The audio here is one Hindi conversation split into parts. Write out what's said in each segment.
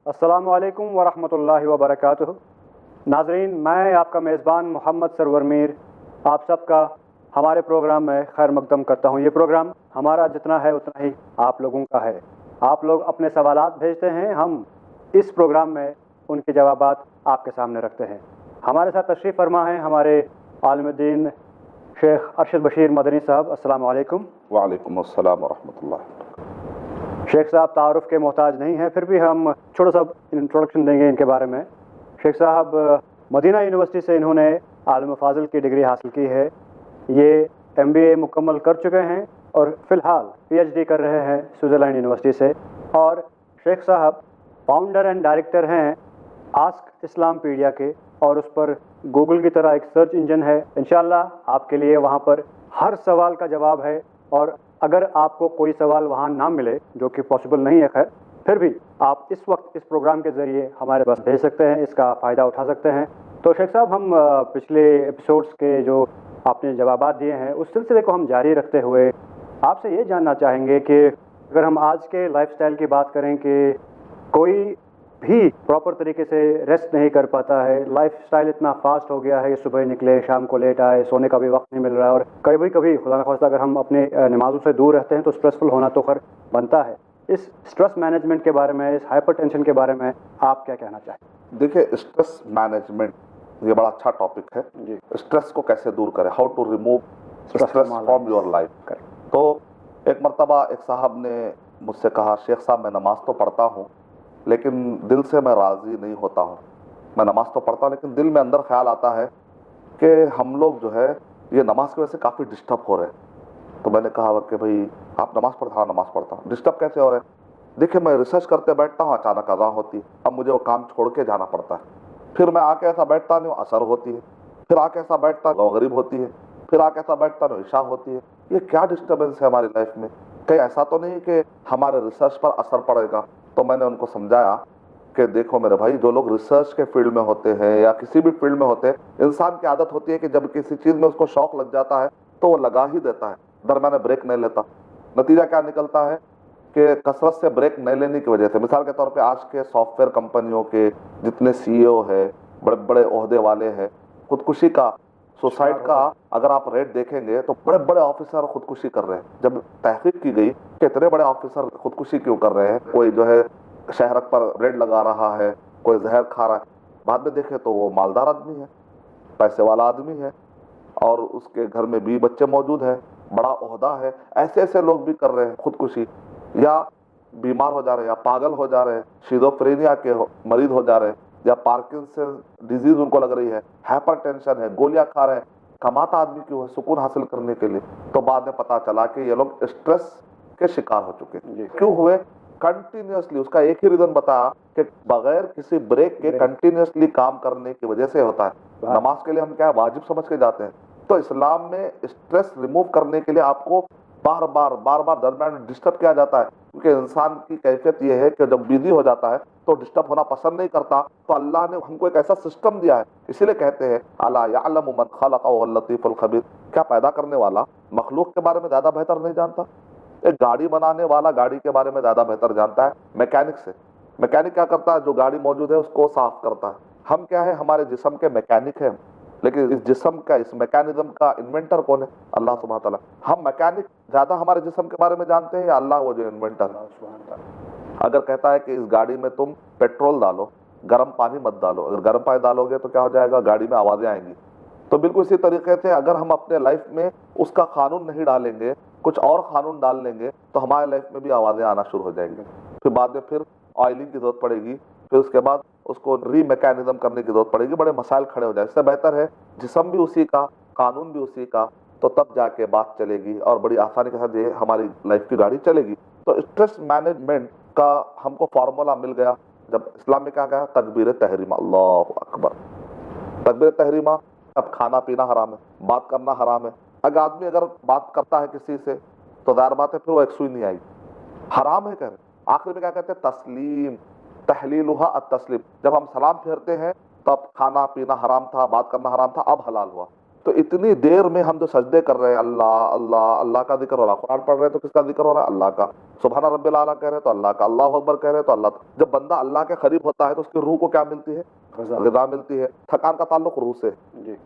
अस्सलामु अलैकुम वरहमतुल्लाहि वबरकातुहू। नाज़रीन, मैं आपका मेज़बान मोहम्मद सरवर मीर आप सबका हमारे प्रोग्राम में खैर मकदम करता हूँ। ये प्रोग्राम हमारा जितना है उतना ही आप लोगों का है। आप लोग अपने सवालात भेजते हैं, हम इस प्रोग्राम में उनके जवाबात आपके सामने रखते हैं। हमारे साथ तशरीफ़ फरमा है हमारे आलिम दीन शेख अरशद बशीर मदनी साहब। अस्सलामु अलैकुम। वालेकुम अस्सलाम व रहमतुल्लाह। शेख साहब तारुफ के मोहताज नहीं हैं, फिर भी हम छोटा सा इंट्रोडक्शन देंगे इनके बारे में। शेख साहब मदीना यूनिवर्सिटी से इन्होंने आलिम फाजिल की डिग्री हासिल की है। ये MBA मुकम्मल कर चुके हैं और फ़िलहाल PhD कर रहे हैं स्विट्ज़रलैंड यूनिवर्सिटी से। और शेख साहब फाउंडर एंड डायरेक्टर हैं आस्क इस्लामपीडिया के, और उस पर गूगल की तरह एक सर्च इंजन है। इंशाल्लाह आपके लिए वहाँ पर हर सवाल का जवाब है, और अगर आपको कोई सवाल वहाँ ना मिले, जो कि पॉसिबल नहीं है खैर, फिर भी आप इस वक्त इस प्रोग्राम के ज़रिए हमारे पास भेज सकते हैं, इसका फ़ायदा उठा सकते हैं। तो शेख साहब, हम पिछले एपिसोड्स के जो आपने जवाबात दिए हैं उस सिलसिले को हम जारी रखते हुए आपसे ये जानना चाहेंगे कि अगर हम आज के लाइफस्टाइल की बात करें कि कोई भी प्रॉपर तरीके से रेस्ट नहीं कर पाता है, लाइफस्टाइल इतना फास्ट हो गया है कि सुबह निकले शाम को लेट आए, सोने का भी वक्त नहीं मिल रहा है, और कभी कभी खुदा न खास्ता अगर हम अपने नमाजों से दूर रहते हैं तो स्ट्रेसफुल होना तो खैर बनता है। इस स्ट्रेस मैनेजमेंट के बारे में, इस हाइपरटेंशन के बारे में आप क्या कहना चाहें? देखिए, स्ट्रेस मैनेजमेंट ये बड़ा अच्छा टॉपिक है जी। स्ट्रेस को कैसे दूर करें, how to remove stress from your life. तो एक मर्तबा एक साहब ने मुझसे कहा, शेख साहब मैं नमाज तो पढ़ता हूँ लेकिन दिल से मैं राज़ी नहीं होता हूँ। मैं नमाज तो पढ़ता हूँ लेकिन दिल में अंदर ख्याल आता है कि हम लोग जो है ये नमाज की वजह से काफ़ी डिस्टर्ब हो रहे हैं। तो मैंने कहा कि भाई आप नमाज पढ़ता? हाँ नमाज पढ़ता हूँ। डिस्टर्ब कैसे हो रहे हैं? देखिए, मैं रिसर्च करते बैठता हूँ, अचानक अज़ान होती है, अब मुझे वो काम छोड़ के जाना पड़ता है। फिर मैं आके ऐसा बैठता नहीं हूँ, असर होती है। फिर आके ऐसा बैठता हूँ, गरीब होती है। फिर आके ऐसा बैठता हूँ, ईशा होती है। ये क्या डिस्टर्बेंस है हमारी लाइफ में? कहीं ऐसा तो नहीं कि हमारे रिसर्च पर असर पड़ेगा? तो मैंने उनको समझाया कि देखो मेरे भाई, जो लोग रिसर्च के फील्ड में होते हैं या किसी भी फील्ड में होते हैं, इंसान की आदत होती है कि जब किसी चीज़ में उसको शौक लग जाता है तो वो लगा ही देता है, दरमियान ब्रेक नहीं लेता। नतीजा क्या निकलता है कि कसरत से ब्रेक नहीं लेने की वजह से, मिसाल के तौर पे आज के सॉफ्टवेयर कंपनियों के जितने CEO है, बड़े बड़े ओहदे वाले हैं, खुदकुशी का, सुसाइड का अगर आप रेट देखेंगे तो बड़े बड़े ऑफिसर खुदकुशी कर रहे हैं। जब तहकीक की गई कि इतने बड़े ऑफिसर खुदकुशी क्यों कर रहे हैं, कोई जो है शहरक पर रेड लगा रहा है, कोई जहर खा रहा है, बाद में देखे तो वो मालदार आदमी है, पैसे वाला आदमी है, और उसके घर में 20 बच्चे मौजूद है, बड़ा ओहदा है। ऐसे ऐसे लोग भी कर रहे हैं खुदकुशी, या बीमार हो जा रहे हैं, या पागल हो जा रहे हैं, शिज़ोफ्रेनिया के मरीज हो जा रहे हैं, या पार्किंसन डिजीज उनको लग रही है, हाइपरटेंशन है, गोलियां खा रहे हैं। कमाता आदमी क्यों है? सुकून हासिल करने के लिए। तो बाद में पता चला कि ये लोग स्ट्रेस के शिकार हो चुके हैं। क्यों हुए? कंटिन्यूसली, उसका एक ही रीजन बताया कि बगैर किसी ब्रेक के कंटिन्यूसली काम करने की वजह से होता है। नमाज के लिए हम क्या वाजिब समझ के जाते हैं, तो इस्लाम में स्ट्रेस रिमूव करने के लिए आपको बार बार दरमियान डिस्टर्ब किया जाता है, क्योंकि इंसान की कैफियत यह है कि जब बिजी हो जाता है तो डिस्टर्ब होना पसंद नहीं करता। तो अल्लाह ने हमको एक ऐसा सिस्टम दिया है, इसीलिए कहते हैं अला यअलमु मन खलक़ व हुवल लतीफ़ुल खबीर। क्या पैदा करने वाला मखलूक के बारे में ज्यादा बेहतर नहीं जानता? एक गाड़ी बनाने वाला गाड़ी के बारे में ज्यादा बेहतर जानता है मैकेनिक से। मैकेनिक क्या करता है? जो गाड़ी मौजूद है उसको साफ करता है। हम क्या है? हमारे जिस्म के मैकेनिक हैं, लेकिन इस जिस्म का, इस मैकेनिज्म का इन्वेंटर कौन है? अल्लाह सुब्हान तआला। हम मैकेनिक ज्यादा हमारे जिस्म के बारे में जानते हैं या अल्लाह वो जो इन्वेंटर है? अगर कहता है कि इस गाड़ी में तुम पेट्रोल डालो, गर्म पानी मत डालो, अगर गर्म पानी डालोगे तो क्या हो जाएगा? गाड़ी में आवाजें आएंगी। तो बिल्कुल इसी तरीके से अगर हम अपने लाइफ में उसका कानून नहीं डालेंगे, कुछ और कानून डाल लेंगे, तो हमारे लाइफ में भी आवाजें आना शुरू हो जाएंगी। फिर बाद में फिर ऑयलिंग की जरूरत पड़ेगी, फिर उसके बाद उसको री मैकेनिज्म करने की जरूरत पड़ेगी, बड़े मसाइल खड़े हो जाए। इससे बेहतर है जिस्म भी उसी का, कानून भी उसी का, तो तब जाके बात चलेगी और बड़ी आसानी के साथ ये हमारी लाइफ की गाड़ी चलेगी। तो स्ट्रेस मैनेजमेंट का हमको फार्मूला मिल गया जब इस्लाम में क्या कहा? तकबीर तहरीमा, अल्लाहु अकबर। तकबीर तहरीमा, अब खाना पीना हराम है, बात करना हराम है। अगर आदमी अगर बात करता है किसी से तो जाहिर बात है फिर वो एक सुई नहीं आएगी, हराम है। कह रहे आखिर में क्या कहते हैं? तस्लीम, तहलीलुहा अत-तस्लीम। जब हम सलाम फेरते हैं तब खाना पीना हराम था, बात करना हराम था, अब हलाल हुआ। तो इतनी देर में हम जो सजदे कर रहे हैं, अल्लाह अल्लाह अल्लाह का जिक्र हो रहा है, कुरान पढ़ रहे हैं तो किसका जिक्र हो रहा है? अल्लाह का। सुभान रब्बिल आला कह रहे हैं तो अल्लाह का, अल्लाहु अकबर कह रहे हैं तो अल्लाह। जब बंदा अल्लाह के करीब होता है तो उसकी रूह को क्या मिलती है? ग़िज़ा मिलती है। थकान का ताल्लुक रूह से,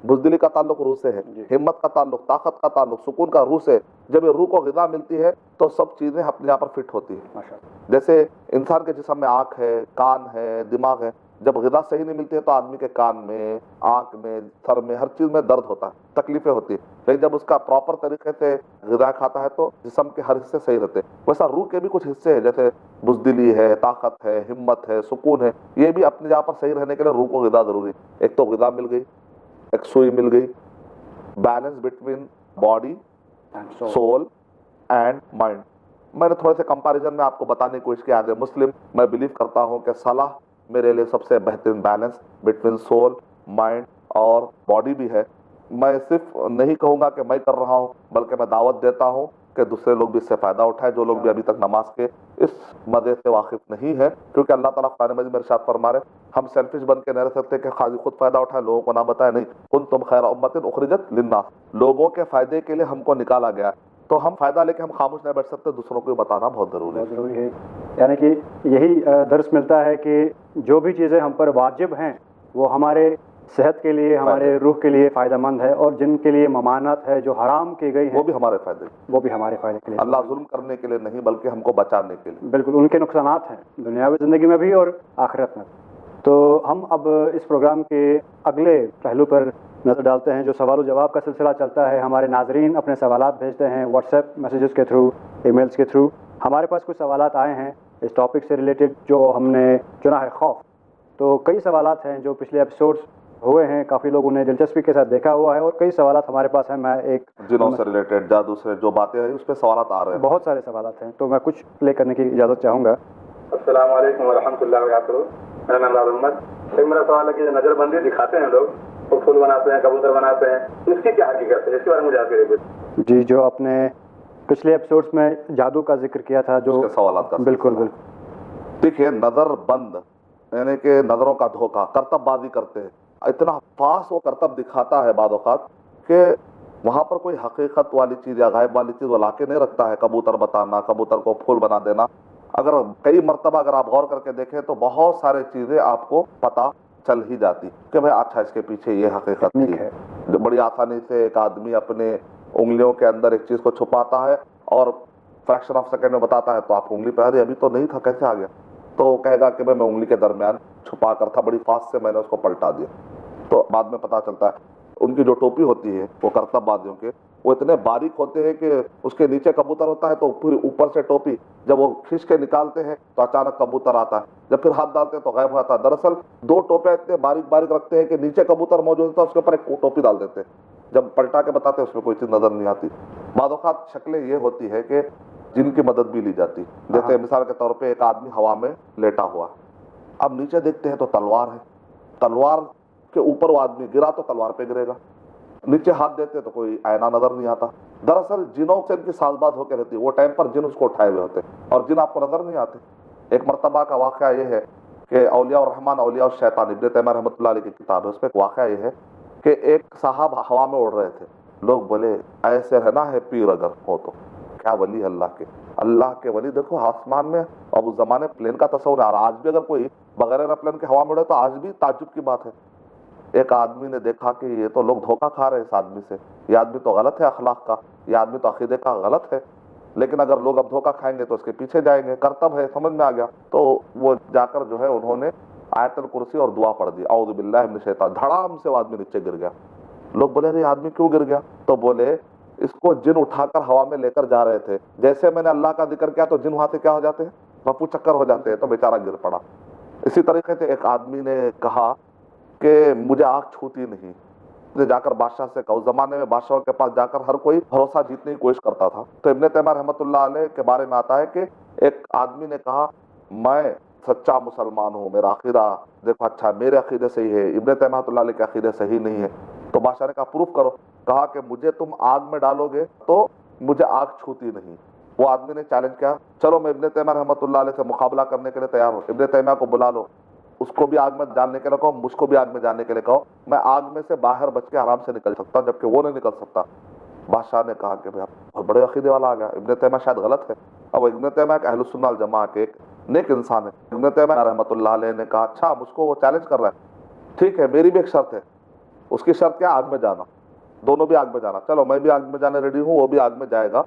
बुज़दिली का ताल्लुक रूह से है, हिम्मत का ताल्लुक, ताकत का ताल्लुक, सुकून का रूह से। जब ये रूह को ग़िज़ा मिलती है तो सब चीज़ें अपने यहाँ पर फिट होती है। जैसे इंसान के जिस्म में आँख है, कान है, दिमाग है, जब ग़िज़ा सही नहीं मिलती है तो आदमी के कान में, आँख में, सर में, हर चीज़ में दर्द होता है, तकलीफें होती है। लेकिन जब उसका प्रॉपर तरीके से ग़िज़ा खाता है तो जिस्म के हर हिस्से सही रहते हैं। वैसा रूह के भी कुछ हिस्से हैं, जैसे बुज़दिली है, ताकत है, हिम्मत है, सुकून है, ये भी अपने जगह पर सही रहने के लिए रूह को ग़िज़ा ज़रूरी है। एक तो ग़िज़ा मिल गई, एक सुई मिल गई, balance between body, soul and mind. मैंने थोड़े से कंपैरिजन में आपको बताने की कोशिश की। एज ए मुस्लिम मैं बिलीव करता हूँ कि सलाह मेरे लिए सबसे बेहतरीन बैलेंस बिटवीन सोल, माइंड और बॉडी भी है। मैं सिर्फ नहीं कहूँगा कि मैं कर रहा हूँ, बल्कि मैं दावत देता हूँ कि दूसरे लोग भी इससे फ़ायदा उठाएं, जो लोग भी अभी तक नमाज के इस मज़े से वाकिफ़ नहीं है। क्योंकि अल्लाह ताला कुरान मजीद में इरशाद फरमा रहे, हम सेल्फिश बन के नहीं रह सकते कि खाली खुद फ़ायदा उठाए, लोगों को ना बताए। नहीं, कुंतुम खैरा उम्मतिन उखरिजत लिन्नास, लोगों के फ़ायदे के लिए हमको निकाला गया, तो हम फ़ायदा लेके हम खामोश नहीं बैठ सकते, दूसरों को बताना बहुत ज़रूरी है। यानी कि यही दर्स मिलता है कि जो भी चीज़ें हम पर वाजिब हैं वो हमारे सेहत के लिए, हमारे रूह के लिए फ़ायदेमंद है, और जिनके लिए ममानत है, जो हराम की गई है, वो भी हमारे फ़ायदे के लिए। अल्लाह जुल्म करने के लिए नहीं, बल्कि हमको बचाने के लिए। बिल्कुल, उनके नुकसानात हैं दुनियावी ज़िंदगी में भी और आखिरत में। तो हम अब इस प्रोग्राम के अगले पहलू पर नज़र डालते हैं, जो सवाल जवाब का सिलसिला चलता है। हमारे नाजरीन अपने सवालात भेजते हैं व्हाट्सएप मैसेजेस के थ्रू, ईमेल्स के थ्रू। हमारे पास कुछ सवालात आए हैं इस टॉपिक से रिलेटेड जो हमने चुना है, खौफ। तो कई सवालात हैं जो पिछले एपिसोड्स हुए हैं, काफ़ी लोग उन्हें दिलचस्पी के साथ देखा हुआ है, और कई सवालात हमारे पास हैं। मैं एक जिनों से रिलेटेड, जादू से जो बातें हैं, उस पर सवालात आ रहे हैं, बहुत सारे सवालात हैं, तो मैं कुछ प्ले करने की इजाज़त चाहूँगा। अस्सलाम वालेकुम व रहमतुल्लाहि व बरकातहू। मेरा नाम राज मोहम्मद। एक मेरा सवाल है कि नज़रबंदी दिखाते हैं लोग, वो फूल बनाते हैं, कबूतर बनाते हैं, इसकी क्या हकीकत है? इसके बारे में मुझे जानकारी दीजिए। जी, जो आपने पिछले एपिसोड्स में जादू का जिक्र किया था, जो सवालात का, बिल्कुल बिल्कुल। देखिए, नज़रबंद यानी कि नज़रों का धोखा, करतबबाजी करते हैं। इतना फास्ट वो करतब दिखाता है बाद औक़ात कि वहाँ पर कोई हकीकत वाली चीज़ या गायब वाली चीज़ वो लाके नहीं रखता है। कबूतर बताना, कबूतर को फूल बना देना, अगर कई मरतबा अगर आप गौर करके देखें तो बहुत सारी चीज़ें आपको पता चल ही जाती कि भाई अच्छा, इसके पीछे ये हकीकत थी। बड़ी आसानी से एक आदमी अपने उंगलियों के अंदर एक चीज़ को छुपाता है और फ्रैक्शन ऑफ सेकेंड में बताता है, तो आप उंगली पे, अरे अभी तो नहीं था, कैसे आ गया? तो कहेगा कि मैं उंगली के दरमियान छुपा कर था, बड़ी फास्ट से मैंने उसको पलटा दिया। तो बाद में पता चलता है उनकी जो टोपी होती है वो करतबबाजियों के, वो इतने बारीक होते हैं कि उसके नीचे कबूतर होता है तो पूरी ऊपर से टोपी, जब वो खींच के निकालते हैं तो अचानक कबूतर आता है, जब फिर हाथ डालते हैं तो गायब होता है। दरअसल दो टोपे इतने बारीक बारीक रखते हैं कि नीचे कबूतर मौजूद होता है, उसके ऊपर एक टोपी डाल देते हैं, जब पलटा के बताते हैं उसमें कोई चीज़ नजर नहीं आती। बाद औक़ात शक्लें ये होती है कि जिनकी मदद भी ली जाती, जैसे मिसाल के तौर पर एक आदमी हवा में लेटा हुआ, अब नीचे देखते हैं तो तलवार है, तलवार के ऊपर वो आदमी गिरा तो तलवार पे गिरेगा, नीचे हाथ देते तो कोई आईना नजर नहीं आता। दरअसल जिनों से इनकी साजबाज होकर रहती है, वो टाइम पर जिन उसको उठाए हुए होते और जिन आपको नजर नहीं आते। एक मरतबा का वाक़या ये है कि औलिया और रहमान औलिया और शैतान, इब्न तैमिया रहमतुल्लाह अलैह की किताब है, उसमें एक वाक़या ये है कि एक साहब हवा में उड़ रहे थे। लोग बोले ऐसे रहना है पीर अगर हो तो, क्या वली अल्लाह के वली देखो आसमान में। अब उस जमाने प्लेन का तस्वुर आ रहा, आज भी अगर कोई बगैर एरोप्लेन के हवा में उड़े तो आज भी ताज्जुब की बात है। एक आदमी ने देखा कि ये तो लोग धोखा खा रहे हैं इस आदमी से, ये आदमी तो गलत है अखलाक का, ये आदमी तो अकीदे का गलत है, लेकिन अगर लोग अब धोखा खाएंगे तो उसके पीछे जाएंगे, करतब है, समझ में आ गया। तो वो जाकर जो है उन्होंने आयतुल कुर्सी और दुआ पढ़ दी, औज़ु बिल्लाहि मिनश शैतान, धड़ाम से वो आदमी नीचे गिर गया। लोग बोले अरे आदमी क्यों गिर गया? तो बोले इसको जिन उठाकर हवा में लेकर जा रहे थे, जैसे मैंने अल्लाह का जिक्र किया तो जिन वहां से क्या हो जाते हैं, रफू चक्कर हो जाते हैं, तो बेचारा गिर पड़ा। इसी तरीके से एक आदमी ने कहा कि मुझे आँख छूती नहीं, मुझे जाकर बादशाह से कहा। उस जमाने में बादशाह के पास जाकर हर कोई भरोसा जीतने की कोशिश करता था। तो इब्न तैमिया रहमतुल्लाह अलैह के बारे में आता है कि एक आदमी ने कहा मैं सच्चा मुसलमान हूँ, मेरा अकीदा देखो अच्छा मेरे अकीदे सही है, इब्न तैमिया रहमतुल्लाह अलैह के अकीदे सही नहीं है। तो बादशाह ने कहा प्रूफ करो। कहा कि मुझे तुम आग में डालोगे तो मुझे आग छूती नहीं। वो आदमी ने चैलेंज किया, चलो मैं इब्न तैमिया रहमतुल्लाह अलैह से मुकाबला करने के लिए तैयार हूँ, इब्न तैमिया को बुला लो। उसको भी आग में जाने के लिए कहो, मुझको भी आग में जाने के लिए कहो, मैं आग में से बाहर बच के आराम से निकल सकता हूँ, जबकि वो नहीं निकल सकता। बादशाह ने कहा कि भाई बहुत बड़े अकीदे वाला आ गया, इब्न तैमिया शायद गलत है। अब इब्न तैमिया एक अहलुस सुन्नह वल जमा के एक नेक इंसान है। इब्न तैमिया रहमतुल्लाह अलैह ने कहा अच्छा मुझको वो चैलेंज कर रहा है, ठीक है मेरी भी एक शर्त है। उसकी शर्त क्या? आग में जाना, दोनों भी आग में जाना। चलो मैं भी आग में जाने रेडी हूँ, वो भी आग में जाएगा।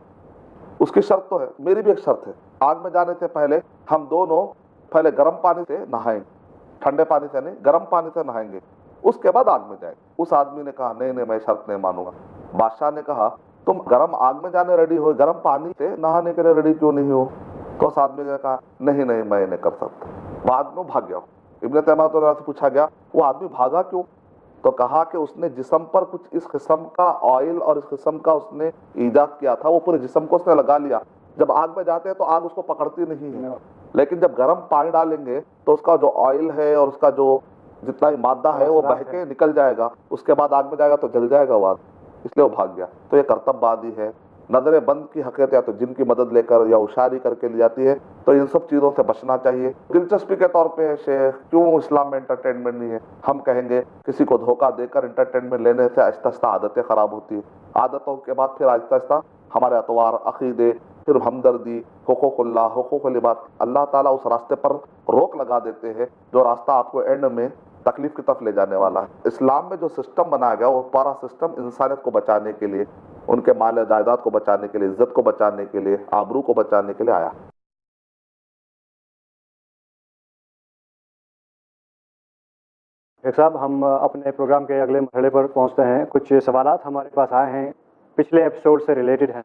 उसकी शर्त तो है, मेरी भी एक शर्त है। आग में जाने से पहले हम दोनों पहले गर्म पानी से नहाएंगे, ठंडे पानी से नहीं, गर्म पानी से नहाएंगे, उसके बाद आग में जाएंगे। उस आदमी ने कहा नहीं नहीं मैं शर्त नहीं मानूंगा। बादशाह ने कहा तुम गर्म आग में जाने रेडी हो, गर्म पानी से नहाने के लिए रेडी क्यों नहीं हो? तो उस आदमी ने कहा नहीं नहीं मैं नहीं कर सकता। बाद में भाग गया। इब्न तैमिया तो से पूछा गया वो आदमी भागा क्यों? तो कहा कि उसने जिस्म पर कुछ इस किस्म का ऑयल और इस किस्म का उसने ईजाद किया था, वो पूरे जिस्म को उसने लगा लिया। जब आग में जाते हैं तो आग उसको पकड़ती नहीं है, लेकिन जब गर्म पानी डालेंगे तो उसका जो ऑयल है और उसका जो जितना भी मादा है वो बह के निकल जाएगा, उसके बाद आग में जाएगा तो जल जाएगा वो आदमी, इसलिए वो भाग गया। तो ये कर्तव्यवादी है। नजर बंद की हकीकत या तो जिनकी मदद लेकर या उशारी करके ली जाती है, तो इन सब चीज़ों से बचना चाहिए। दिलचस्पी के तौर पे शेख क्यों इस्लाम में एंटरटेनमेंट नहीं है? हम कहेंगे किसी को धोखा देकर एंटरटेनमेंट लेने से आहिस्ता आहिस्ता आदतें खराब होती है। आदतों के बाद फिर आहिस्ता आहिस्ता हमारे अतवार, अकीदे, फिर हमदर्दी, हुकूकुल्लाह, हुकूकुल इबाद, अल्लाह ताला उस रास्ते पर रोक लगा देते हैं जो रास्ता आपको एंड में तकलीफ की तरफ ले जाने वाला है। इस्लाम में जो सिस्टम बनाया गया वो पूरा सिस्टम इंसानियत को बचाने के लिए, उनके माल जायदाद को बचाने के लिए, इज्जत को बचाने के लिए, आबरू को बचाने के लिए आया। शेख साहब हम अपने प्रोग्राम के अगले मरहले पर पहुंचते हैं। कुछ सवालात हमारे पास आए हैं पिछले एपिसोड से रिलेटेड हैं,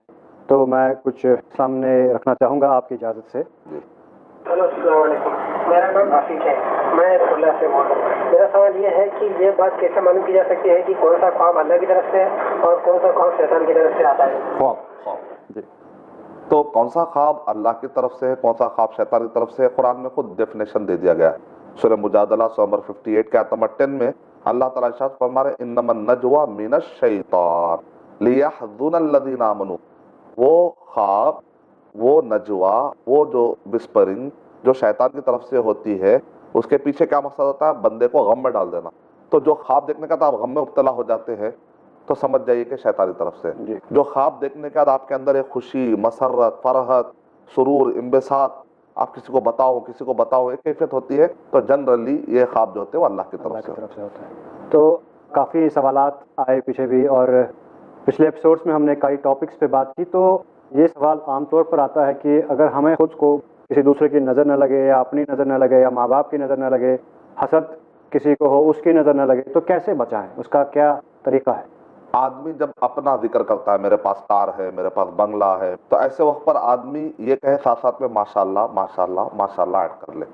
तो मैं कुछ सामने रखना चाहूँगा आपकी इजाज़त से। हेलो अस्सलाम वालेकुम, मेरा नाम आसिफ है, मैं खुला से बोल रहा हूँ। मेरा सवाल ये है कि ये बात कैसे मालूम की जा सकती है कि कौन सा ख्वाब अल्लाह की तरफ से है और कौन सा ख्वाब शैतान की तरफ से आता है? ख्वाब तो कौन सा ख्वाब अल्लाह की तरफ से है, कौन सा ख्वाब शैतान की तरफ से है, कुरान में खुद डेफिनेशन दे दिया गया है। सूरह मुजादला नंबर 58 के आयत नंबर 10 में अल्लाह ताला इरशाद फरमा रहे हैं इन्नमन नजवा मिनश शैतान लियहज़ुनल लज़ीना आमनू। वो ख्वाब, वो नजवा, वो जो विस्परिंग जो शैतान की तरफ से होती है, उसके पीछे क्या मकसद होता है? बंदे को गम में डाल देना। तो जो ख्वाब देखने का तो आप गम में मुब्तला हो जाते हैं तो समझ जाइए कि शैतान की तरफ से। जो ख्वाब देखने के बाद आपके अंदर एक खुशी, मसरत, फरहत, सुरूर, इंबसात, आप किसी को बताओ एक कैफियत होती है, तो जनरली ये ख्वाब जो होते हैं वो अल्लाह की तरफ से होता है। तो काफ़ी सवालात आए पीछे भी, और पिछले एपिसोड्स में हमने कई टॉपिक्स पे बात की। तो ये सवाल आमतौर पर आता है कि अगर हमें खुद को किसी दूसरे की नज़र न लगे या अपनी नज़र न लगे या माँ बाप की नज़र न लगे, हसद किसी को हो उसकी नज़र न लगे, तो कैसे बचाएं? उसका क्या तरीका है? आदमी जब अपना जिक्र करता है, मेरे पास कार है, मेरे पास बंगला है, तो ऐसे वक्त पर आदमी ये कहे साथ साथ में माशाल्लाह माशाल्लाह माशाल्लाह ऐड कर ले,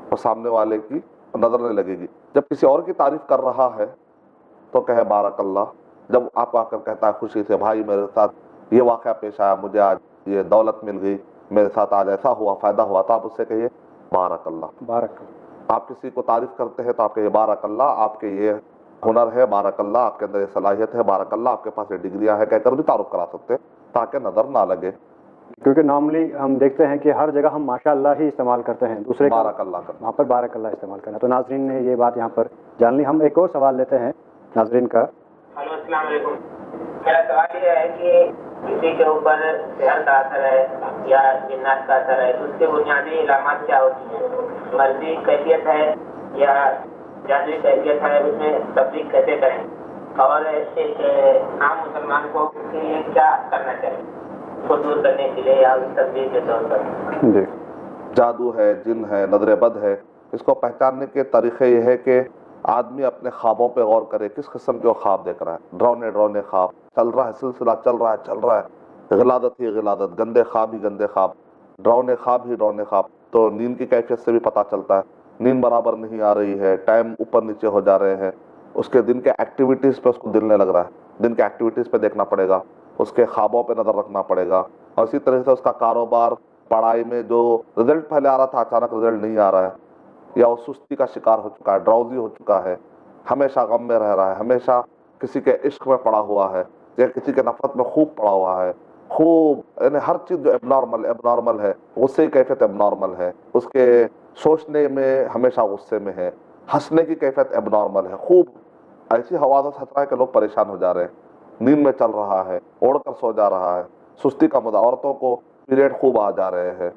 तो सामने वाले की नजर नहीं लगेगी। जब किसी और की तारीफ कर रहा है तो कहे बारकल्लाह। जब आप आकर कहता है खुशी से भाई मेरे साथ ये वाक़या पेश आया, मुझे आज ये दौलत मिल गई, मेरे साथ आज ऐसा हुआ, फायदा हुआ, तो आप उससे कहिए बारकल्लाह। बारकल्लाह। आप किसी को तारीफ करते हैं तो आप कहिए बारकल्लाह, आपके ये हुनर है, बारकल्लाह आपके अंदर ये सलाहियत है, बारकल्लाह आपके पास ये डिग्रियां है, कहकर भी तारुफ करा सकते हैं ताकि नजर ना लगे। क्योंकि नॉर्मली हम देखते हैं कि हर जगह हम माशाअल्लाह ही इस्तेमाल करते हैं, दूसरे बारकल्लाह करना, वहाँ पर बारकल्लाह इस्तेमाल करना। तो नाजरीन ने ये बात यहाँ पर जान ली। हम एक और सवाल लेते हैं नाजरीन का। हेलो अस्सलाम वालेकुम, मेरा सवाल ये है कि किसी के ऊपर शहर का असर है या जिन्नात का असर है, तो उसके बुनियादी इलामात क्या होती हैं? मर्जी कैफियत है या जादुई कैफियत है, उसमें तब्दील कैसे करें? और एक आम मुसलमान को उसके लिए क्या करना चाहिए उसको दूर करने के लिए या तब्दील के तौर पर? जी, जादू है, जिन है, नजर बद है, इसको पहचानने के तरीके ये है कि आदमी अपने ख्वाबों पे गौर करे, किस किस्म के वो ख्वाब देख रहा है। डरावने ख्वाब चल रहा है, सिलसिला चल रहा है, गिलादत ही गिलादत, गंदे ख्वाब ही गंदे ख्वाब, डरावने ख्वाब। तो नींद की कैफियत से भी पता चलता है, नींद बराबर नहीं आ रही है, टाइम ऊपर नीचे हो जा रहे हैं, उसके दिन के एक्टिविटीज़ पे उसको दिल नहीं लग रहा है, दिन के एक्टिविटीज़ पे देखना पड़ेगा, उसके ख्वाबों पे नज़र रखना पड़ेगा। और इसी तरह से उसका कारोबार, पढ़ाई में जो रिजल्ट पहले आ रहा था अचानक रिजल्ट नहीं आ रहा है, या वो सुस्ती का शिकार हो चुका है, ड्राउजी हो चुका है, हमेशा गम में रह रहा है, हमेशा किसी के इश्क में पड़ा हुआ है या किसी के नफरत में खूब पड़ा हुआ है, खूब, यानी हर चीज जो एबनॉर्मल है, गुस्से की कैफियत एबनॉर्मल है, उसके सोचने में हमेशा गुस्से में है, हंसने की कैफियत एबनॉर्मल है, खूब ऐसी हवाओं से हंस रहा है कि लोग परेशान हो जा रहे हैं, नींद में चल रहा है, ओढ़कर सो जा रहा है, सुस्ती का मुद्दा, औरतों को पीरियड खूब आ जा रहे हैं,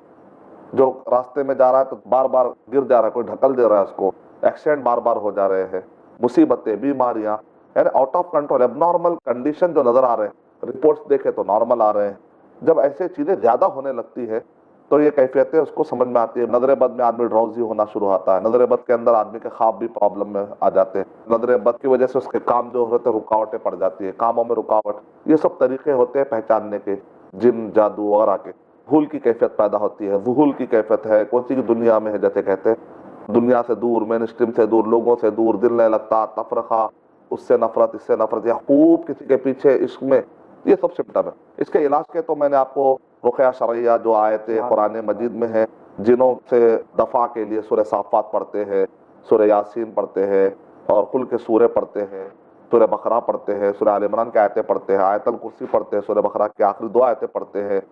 जो रास्ते में जा रहा है तो बार बार गिर जा रहा है, कोई ढकल दे रहा है उसको, एक्सीडेंट बार बार हो जा रहे हैं, मुसीबतें, बीमारियां, यानी out of control abnormal condition जो नजर आ रहे हैं, रिपोर्ट्स देखे तो नॉर्मल आ रहे हैं। जब ऐसे चीजें ज्यादा होने लगती है तो ये कैफियतें उसको समझ में आती है। नजर बद में आदमी ड्राउजी होना शुरू होता है, नजर बद के अंदर आदमी के ख्वाब भी प्रॉब्लम में आ जाते हैं, नजर बद की वजह से उसके काम जो होते हैं रुकावटें पड़ जाती है, कामों में रुकावट, ये सब तरीके होते हैं पहचानने के, जिन जादू वगैरह के। भूल की कैफियत पैदा होती है, वहूल की कैफियत है, कौन सी दुनिया में है, जैसे कहते हैं दुनिया से दूर, मेन स्ट्रीम से दूर, लोगों से दूर, दिल नहीं लगता, तफरखा, उससे नफरत, इससे नफरत, या खूब किसी के पीछे इश्क में, ये सब सिम्टम है। इसके इलाज के तो मैंने आपको रुक़या शरइया जो आयतें कुरान मजीद में है, जिनों से दफा के लिए सूरह साफ़ात पढ़ते हैं, सूरह यासीन पढ़ते हैं, और कुल के सूरे पढ़ते हैं, सूरह बकरा पढ़ते हैं, सूरह आल इमरान की आयतें पढ़ते हैं, आयतुल कुर्सी पढ़ते हैं, सूरह बकरा की आखिरी 2 आयतें पढ़ते हैं,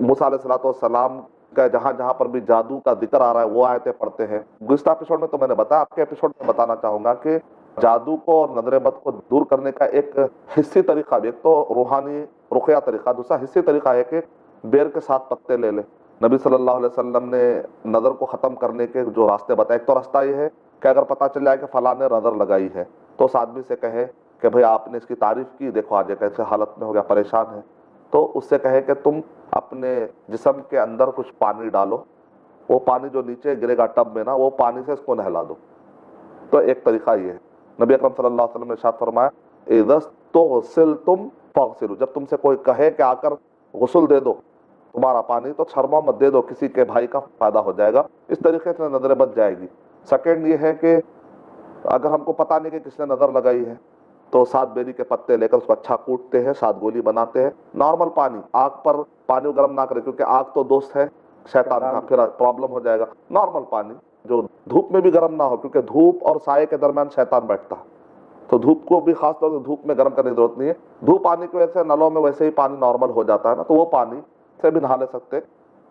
मूसा अलैहिस्सलाम का जहाँ जहाँ पर भी जादू का जिक्र आ रहा है वो आयतें पढ़ते हैं। गुज़िश्ता एपिसोड में तो मैंने बताया, आपके एपिसोड में बताना चाहूँगा कि जादू को और नजर बद को दूर करने का एक हिस्सी तरीका भी, एक तो रूहानी रुक़या तरीका, दूसरा हिस्सी तरीका है कि बेर के 7 पत्ते ले ले। नबी सल्लल्लाहु अलैहि वसल्लम ने नज़र को ख़त्म करने के जो रास्ते बताए, एक तो रास्ता ये है कि अगर पता चल जाए कि फ़लाँ ने नज़र लगाई है तो उस आदमी से कहे कि भाई आपने इसकी तारीफ़ की, देखो आज कैसे हालत में हो गया, परेशान है, तो उससे कहे कि तुम अपने जिस्म के अंदर कुछ पानी डालो, वो पानी जो नीचे गिरेगा टब में ना, वो पानी से इसको नहला दो। तो एक तरीका ये है। नबी अकरम सल्लल्लाहु अलैहि वसल्लम ने इरशाद फरमाया, इज़स्तुग़सिलतुम फ़ग़सिलू, जब तुमसे कोई कहे कि आकर गुस्ल दे दो तुम्हारा पानी, तो शर्मा मत, दे दो, किसी के भाई का फायदा हो जाएगा। इस तरीके से नजर बच जाएगी। सेकेंड ये है कि अगर हमको पता नहीं कि किसने नज़र लगाई है तो 7 बेरी के पत्ते लेकर उसको अच्छा कूटते हैं, 7 गोली बनाते हैं, नॉर्मल पानी, आग पर पानी गर्म ना करें क्योंकि आग तो दोस्त है शैतान का, फिर प्रॉब्लम हो जाएगा। नॉर्मल पानी जो धूप में भी गर्म ना हो, क्योंकि धूप और साये के दरमियान शैतान बैठता है, तो धूप को भी खास तौर से धूप में गर्म करने की जरूरत नहीं है। धूप आने की वजह से नलों में वैसे ही पानी नॉर्मल हो जाता है ना, तो वो पानी से भी नहा ले सकते।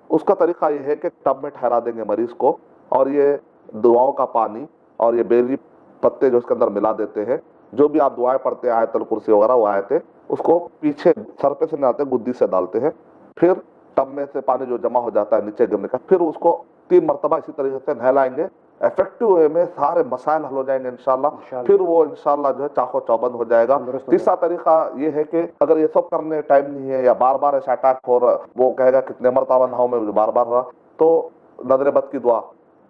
उसका तरीका ये है कि टब में ठहरा देंगे मरीज को, और ये दुआओं का पानी और ये बेरी पत्ते जो उसके अंदर मिला देते हैं, जो भी आप दुआएं पढ़ते हैं, आयतुल कुर्सी वगैरह, वो आयतें उसको पीछे सर पे से डालते हैं, गुद्दी से डालते हैं, फिर टब में से पानी जो जमा हो जाता है नीचे गिरने का, फिर उसको 3 मरतबा इसी तरीके से नहलाएंगे। इफेक्टिव वे में सारे मसाइल हल हो जाएंगे इंशाल्लाह, फिर वो इंशाल्लाह जो है चाको चौबंद हो जाएगा। तीसरा तरीका ये है कि अगर ये सब करने टाइम नहीं है या बार बार ऐसा अटैक हो रहा, वो कहेगा कितने मरतबा नहाऊं मैं, बार बार रहा, तो नजर बद की दुआ,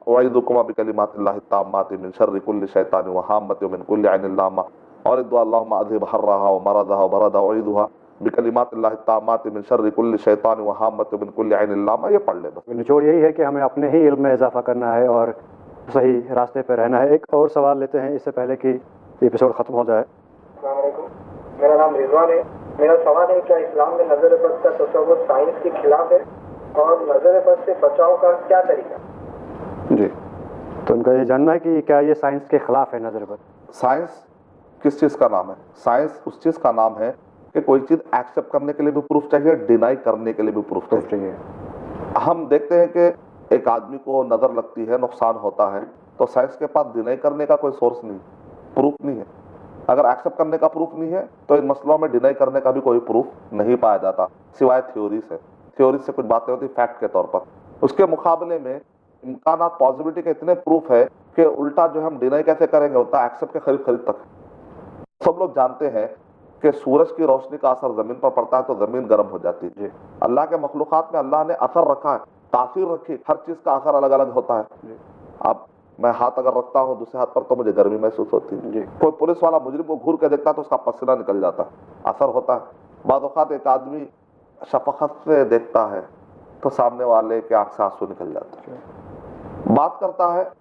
वअईदुकुमा बिकलिमातिल्लाहि ताम्माति मिन शर्रि कुल्लि शैतानिन व हाम्मतिन व मिन कुल्लि ऐनिन लाम्मा, और दुआ अल्लाहुम्मा अज़हिब हर्रहा व मरदहा व बरदहा वअईदुहा बिकलिमातिल्लाहि ताम्माति मिन शर्रि कुल्लि शैतानिन व हाम्मतिन व मिन कुल्लि ऐनिन लाम्मा। ये पढ़ ले बस। निचोड़ यही है कि हमें अपने ही इल्म में इजाफा करना है और सही रास्ते पर रहना है। एक और सवाल लेते हैं इससे पहले कि एपिसोड ख़त्म हो जाए। अस्सलाम वालेकुम, मेरा नाम रिजवान है। मेरा सवाल है, क्या इस्लाम में नजर बद का तसव्वुर साइंस के खिलाफ है, और नजर बद से बचाव का क्या तरीका? जी, तो उनका ये जानना है कि क्या ये साइंस के खिलाफ है नजर बद? साइंस किस चीज़ का नाम है? साइंस उस चीज़ का नाम है कि कोई चीज़ एक्सेप्ट करने के लिए भी प्रूफ चाहिए, डिनाई करने के लिए भी प्रूफ चाहिए। हम देखते हैं कि एक आदमी को नज़र लगती है, नुकसान होता है, तो साइंस के पास डिनाई करने का कोई सोर्स नहीं, प्रूफ नहीं है। अगर एक्सेप्ट करने का प्रूफ नहीं है तो इन मसलों में डिनाई करने का भी कोई प्रूफ नहीं पाया जाता, सिवाय थ्योरी से। थ्योरी से कुछ बातें होती फैक्ट के तौर पर। उसके मुकाबले में इम्कानात, पॉसिबिलिटी के इतने प्रूफ है कि उल्टा जो हम डिनाई कैसे करेंगे उतना एक्सेप्ट के करीब करीब तक। सब लोग जानते हैं कि सूरज की रोशनी का असर जमीन पर पड़ता है तो जमीन गर्म हो जाती है। अल्लाह के मखलूकात में अल्लाह ने असर रखा है, तासीर रखी, हर चीज का असर अलग अलग होता है। अब मैं हाथ अगर रखता हूँ दूसरे हाथ पर तो मुझे गर्मी महसूस होती है। कोई पुलिस वाला मुजरिम को घूर के देखता है तो उसका पसीना निकल जाता है, असर होता है। बाद औक़ात एक आदमी शफकत से देखता है तो सामने वाले के आंख से आंसू निकल जाते हैं। बात करता है,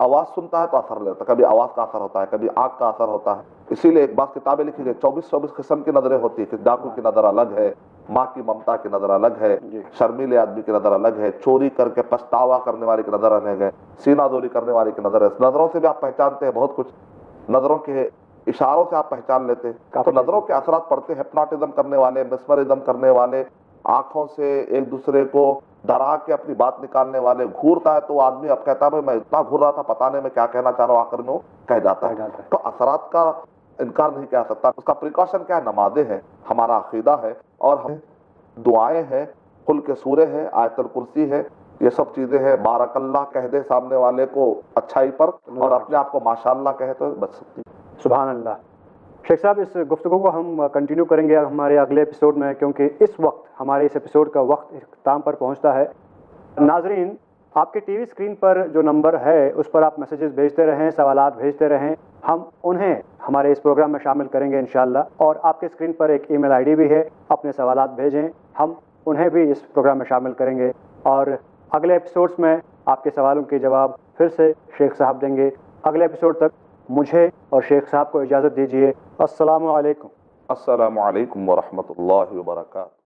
आवाज सुनता है तो असर लेता है, कभी आवाज का असर होता है, कभी आंख का असर होता है। इसीलिए एक बात किताबें लिखी गई, 24 किस्म की नजरें होती है। डाकू की नजर अलग है, माँ की ममता की नजर अलग है, शर्मीले आदमी की नजर अलग है, चोरी करके पछतावा करने वाले की नजर अलग है, सीनाजोरी करने वाले की नजर है। नजरों से भी आप पहचानते हैं बहुत कुछ, नजरों के इशारों से आप पहचान लेते हैं। तो नजरों के असरात पड़ते हैं। हिप्नोटिज्म करने वाले, मिस्मरिज्म करने वाले, आंखों से एक दूसरे को डरा के अपनी बात निकालने वाले, घूरता है तो आदमी अब कहता है भाई मैं इतना घूर रहा था, पता नहीं मैं क्या कहना चाह रहा हूँ, आखिर में वो कह जाता है। तो असरात का इनकार नहीं किया सकता। उसका प्रिकॉशन क्या है? नमाजें हैं, हमारा अकीदा है, और हम दुआएं हैं, कुल के सूरे हैं, आयतुल कुर्सी है, ये सब चीजें हैं। बारकल्लाह कह दे सामने वाले को अच्छाई पर, और अपने आप को माशाअल्लाह कहे तो बच सकती है। सुभान अल्लाह। शेख साहब, इस गुफ्तगू को हम कंटिन्यू करेंगे हमारे अगले एपिसोड में, क्योंकि इस वक्त हमारे इस एपिसोड का वक्त इख्तिताम पर पहुंचता है। नाजरीन, आपके टीवी स्क्रीन पर जो नंबर है उस पर आप मैसेजेस भेजते रहें, सवालात भेजते रहें, हम उन्हें हमारे इस प्रोग्राम में शामिल करेंगे इंशाअल्लाह। और आपके स्क्रीन पर एक ईमेल आईडी भी है, अपने सवालात भेजें, हम उन्हें भी इस प्रोग्राम में शामिल करेंगे। और अगले एपिसोड्स में आपके सवालों के जवाब फिर से शेख साहब देंगे। अगले एपिसोड तक मुझे और शेख साहब को इजाज़त दीजिए। अस्सलामु अलैकुम। अस्सलामु अलैकुम व रहमतुल्लाहि व बरकातहू।